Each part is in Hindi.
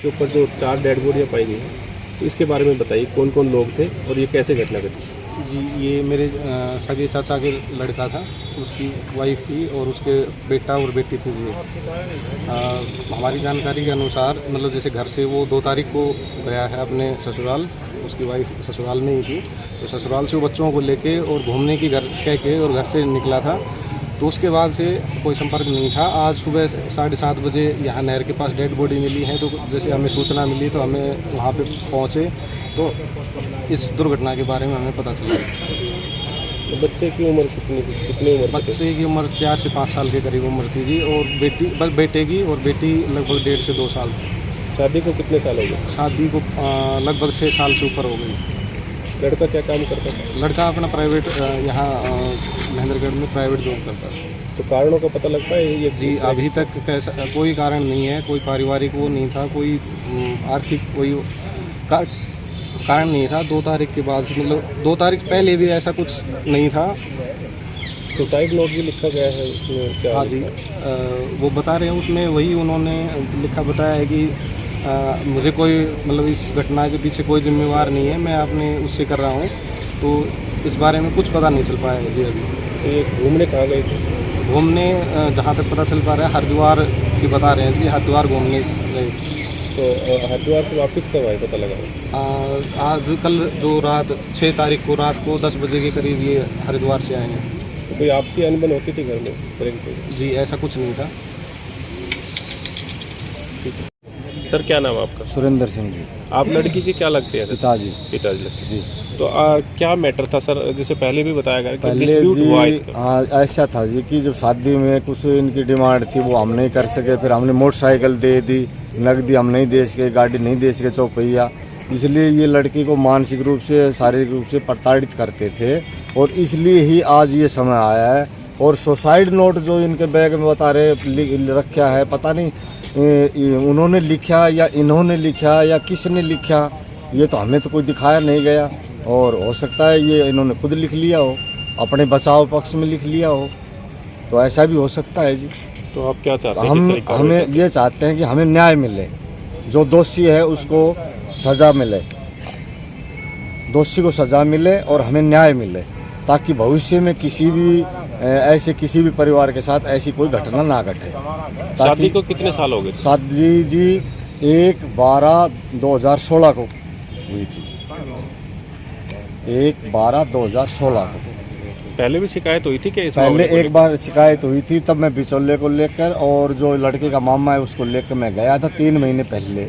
के ऊपर जो 4 डेड बॉडियाँ पाई गई हैं, तो इसके बारे में बताइए कौन कौन लोग थे और ये कैसे घटना घटी? जी, ये मेरे सगे चाचा के लड़का था, उसकी वाइफ थी और उसके बेटा और बेटी थी जी। हमारी जानकारी के अनुसार मतलब जैसे घर से वो 2 तारीख को गया है अपने ससुराल, उसकी वाइफ ससुराल में ही थी, तो ससुराल से वो बच्चों को लेके और घूमने की घर कह के और घर से निकला था, तो उसके बाद से कोई संपर्क नहीं था। आज सुबह 7:30 बजे यहाँ नहर के पास डेड बॉडी मिली है, तो जैसे हमें सूचना मिली तो हमें वहाँ पे पहुँचे तो इस दुर्घटना के बारे में हमें पता चला। तो बच्चे की उम्र कितनी उम्र? बच्चे की उम्र 4 से 5 साल के करीब उम्र थी जी, और बेटे की और बेटी लगभग 1.5 से 2 साल। शादी को कितने साल हो गए? शादी को लगभग 6 साल से ऊपर हो गई। लड़का क्या काम करता था? लड़का अपना प्राइवेट यहाँ महेंद्रगढ़ में प्राइवेट जॉब करता है। तो कारणों का पता लगता है ये? जी, अभी तक कैसा कोई कारण नहीं है, कोई पारिवारिक वो नहीं था, कोई आर्थिक कोई कारण नहीं था। 2 तारीख के बाद मतलब 2 तारीख पहले भी ऐसा कुछ नहीं था। सुसाइड नोट भी लिखा गया है उसमें क्या? हाँ जी, वो बता रहे हैं उसमें वही उन्होंने लिखा बताया है कि मुझे कोई मतलब इस घटना के पीछे कोई जिम्मेवार नहीं है, मैं अपने उससे कर रहा हूँ, तो इस बारे में कुछ पता नहीं चल पाया है जी अभी। तो ये घूमने कहाँ गए थे? घूमने जहाँ तक पता चल पा रहा है हरिद्वार की बता रहे हैं जी, हरिद्वार घूमने गए। तो हरिद्वार से वापस कब आए पता लगा? आज कल जो रात 6 तारीख को रात को 10 बजे के करीब ये हरिद्वार से आए हैं। तो कोई आपसी अनबन होती थी घर में इस तरह की? जी, ऐसा कुछ नहीं था। सर क्या नाम है आपका? सुरेंद्र सिंह जी। आप लड़की के क्या लगते हैं? पिताजी। पिताजी लगते जी। हैं। तो क्या मैटर था सर? जैसे पहले भी बताया गया कि पहले डिस्प्यूट हुआ जी इसका। हाँ, ऐसा था जी कि जब शादी में कुछ इनकी डिमांड थी वो हम नहीं कर सके, फिर हमने मोटरसाइकिल दे दी, नकदी हम नहीं दे सके, गाड़ी नहीं दे सके, चौपहिया, इसलिए ये लड़की को मानसिक रूप से शारीरिक रूप से प्रताड़ित करते थे और इसलिए ही आज ये समय आया है। और सुसाइड नोट जो इनके बैग में बता रहे रखा है, पता नहीं उन्होंने लिखा या इन्होंने लिखा या किसने लिखा, ये तो हमें तो कोई दिखाया नहीं गया, और हो सकता है ये इन्होंने खुद लिख लिया हो, अपने बचाव पक्ष में लिख लिया हो, तो ऐसा भी हो सकता है जी। तो आप क्या चाहते हैं? हमें ये चाहते हैं कि हमें न्याय मिले, जो दोषी है उसको सज़ा मिले, दोषी को सज़ा मिले और हमें न्याय मिले, ताकि भविष्य में किसी भी परिवार के साथ ऐसी कोई घटना ना घटे। शादी को कितने साल हो गए? शादी जी 1/12/2016 को हुई थी, 1/12/2016 को। पहले भी शिकायत हुई थी क्या इस पहले मामले को? एक बार शिकायत हुई थी, तब मैं बिचौले को लेकर और जो लड़के का मामा है उसको लेकर मैं गया था 3 महीने पहले,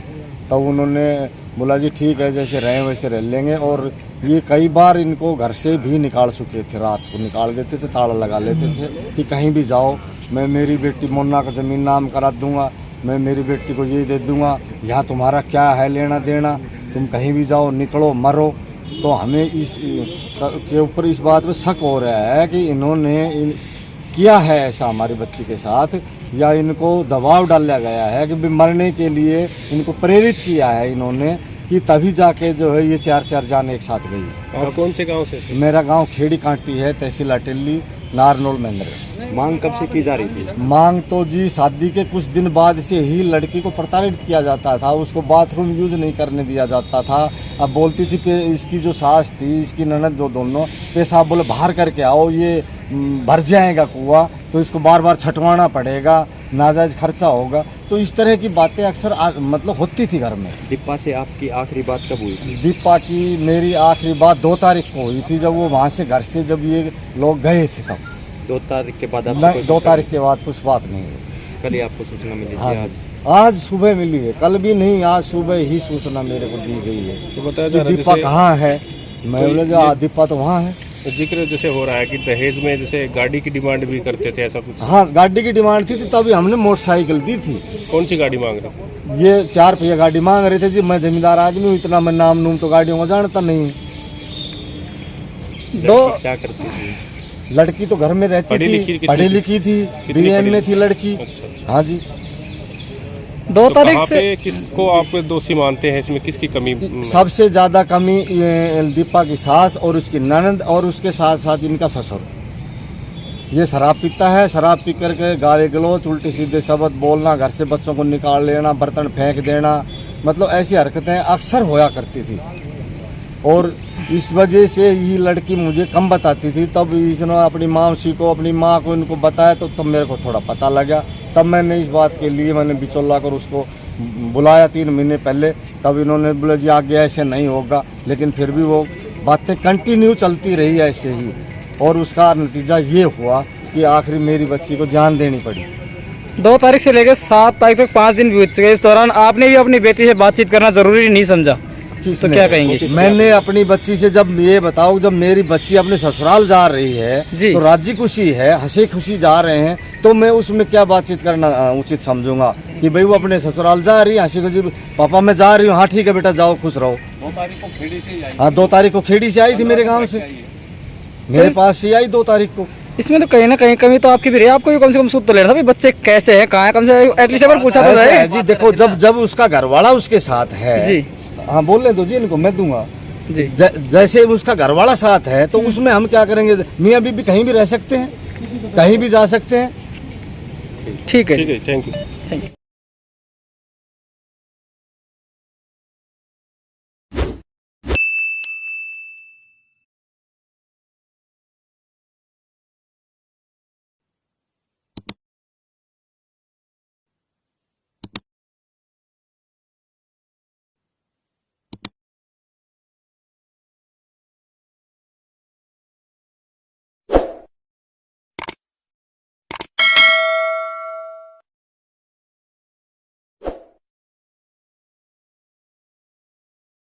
तब उन्होंने बोला जी ठीक है, जैसे रहें वैसे रह लेंगे। और ये कई बार इनको घर से भी निकाल चुके थे, रात को निकाल देते थे, ताला लगा लेते थे कि कहीं भी जाओ, मैं मेरी बेटी मोन्ना का ज़मीन नाम करा दूंगा, मैं मेरी बेटी को ये दे दूंगा, यहाँ तुम्हारा क्या है लेना देना, तुम कहीं भी जाओ, निकलो मरो। तो हमें इस के ऊपर इस बात में शक हो रहा है कि इन्होंने किया है ऐसा हमारी बच्ची के साथ, या इनको दबाव डाला गया है कि मरने के लिए इनको प्रेरित किया है इन्होंने, कि तभी जाके जो है ये 4 जान एक साथ गई। और कौन से गांव से? मेरा गांव खेड़ी कांटी है, तहसील अटेली, नारनौल महेंद्र। मांग कब से की जा रही थी? मांग तो जी शादी के कुछ दिन बाद से ही लड़की को प्रताड़ित किया जाता था, उसको बाथरूम यूज नहीं करने दिया जाता था। अब बोलती थी इसकी जो सास थी, इसकी ननद, जो दोनों पेशाब बोले बाहर करके आओ, ये भर जाएगा कुआं, तो इसको बार बार छटवाना पड़ेगा, नाजायज खर्चा होगा। तो इस तरह की बातें अक्सर मतलब होती थी घर में। दीपा से आपकी आखिरी बात कब हुई थी? दीपा की मेरी आखिरी बात 2 तारीख को हुई थी, जब वो वहाँ से घर से जब ये लोग गए थे तब। 2 तारीख के बाद? 2 तारीख के बाद कुछ बात नहीं हुई। कल ही आपको सूचना मिली थी? हाँ, आज सुबह मिली है, कल भी नहीं, आज सुबह ही सूचना मेरे को दी गई है। तो बताया जा रहा है दीपा कहाँ है, मैं बोला जो दीपा तो वहाँ है। जिक्र जैसे हो रहा है कि दहेज में जैसे गाड़ी की डिमांड भी करते थे, ऐसा कुछ? हाँ, गाड़ी की डिमांड थी, तभी हमने मोटरसाइकिल दी थी। कौन सी गाड़ी मांग रहे? ये 4 पहिया गाड़ी मांग रहे थे जी। मैं जमींदार आदमी हूँ, इतना मैं नाम नूम तो गाड़ियों को जानता नहीं। क्या करती थी लड़की? तो घर में रहती थी, पढ़ी लिखी थी, BM में थी लड़की। अच्छा। हाँ जी। 2 तो तारीख से किसको आप दोषी मानते हैं इसमें? किसकी कमी? सबसे ज्यादा कमी दीपा की सास और उसकी ननद और उसके साथ साथ इनका ससुर। ये शराब पीता है, शराब पी करके गाली गलौज, उल्टे सीधे शब्द बोलना, घर से बच्चों को निकाल लेना, बर्तन फेंक देना, मतलब ऐसी हरकतें अक्सर होया करती थी और इस वजह से ये लड़की मुझे कम बताती थी। तब इसने अपनी मौसी को, अपनी माँ को इनको बताया तो तब मेरे को थोड़ा पता लगा। तब मैंने इस बात के लिए मैंने बिचौला कर उसको बुलाया 3 महीने पहले। तब इन्होंने बोला जी आगे ऐसे नहीं होगा, लेकिन फिर भी वो बातें कंटिन्यू चलती रही ऐसे ही और उसका नतीजा ये हुआ कि आखिर मेरी बच्ची को जान देनी पड़ी। 2 तारीख से लेकर 7 तारीख तक 5 दिन बीत चुके। इस दौरान आपने भी अपनी बेटी से बातचीत करना जरूरी नहीं समझा, तो क्या कहेंगे? मैंने अपनी बच्ची से, जब ये बताओ, जब मेरी बच्ची अपने ससुराल जा रही है जी। तो राजी खुशी है, हंसी खुशी जा रहे हैं, तो मैं उसमें क्या बातचीत करना उचित समझूंगा कि भाई वो अपने ससुराल जा रही है हंसी खुशी, पापा मैं जा रही हूँ, हाँ ठीक है बेटा जाओ खुश रहो। 2 तारीख को खेड़ी से ही आई। हाँ 2 तारीख को खेड़ी से आई थी मेरे गाँव से, मेरे पास से आई 2 तारीख को। इसमें तो कहीं ना कहीं कमी तो आपकी भी रही है। आपको भी कम से कम सूद तो लेना था, बच्चे कैसे हैं, कहाँ है, कम से एटलीस्ट एक बार पूछा तो ऐसा जाए। है जी, देखो जब उसका घरवाला उसके साथ है जी। हाँ बोलने दो जी इनको, मैं दूंगा जी। जैसे उसका घरवाला साथ है तो उसमें हम क्या करेंगे? मियाँ बीबी कहीं भी रह सकते हैं, कहीं भी जा सकते हैं। ठीक है ठीक है, थैंक यू। Thank you.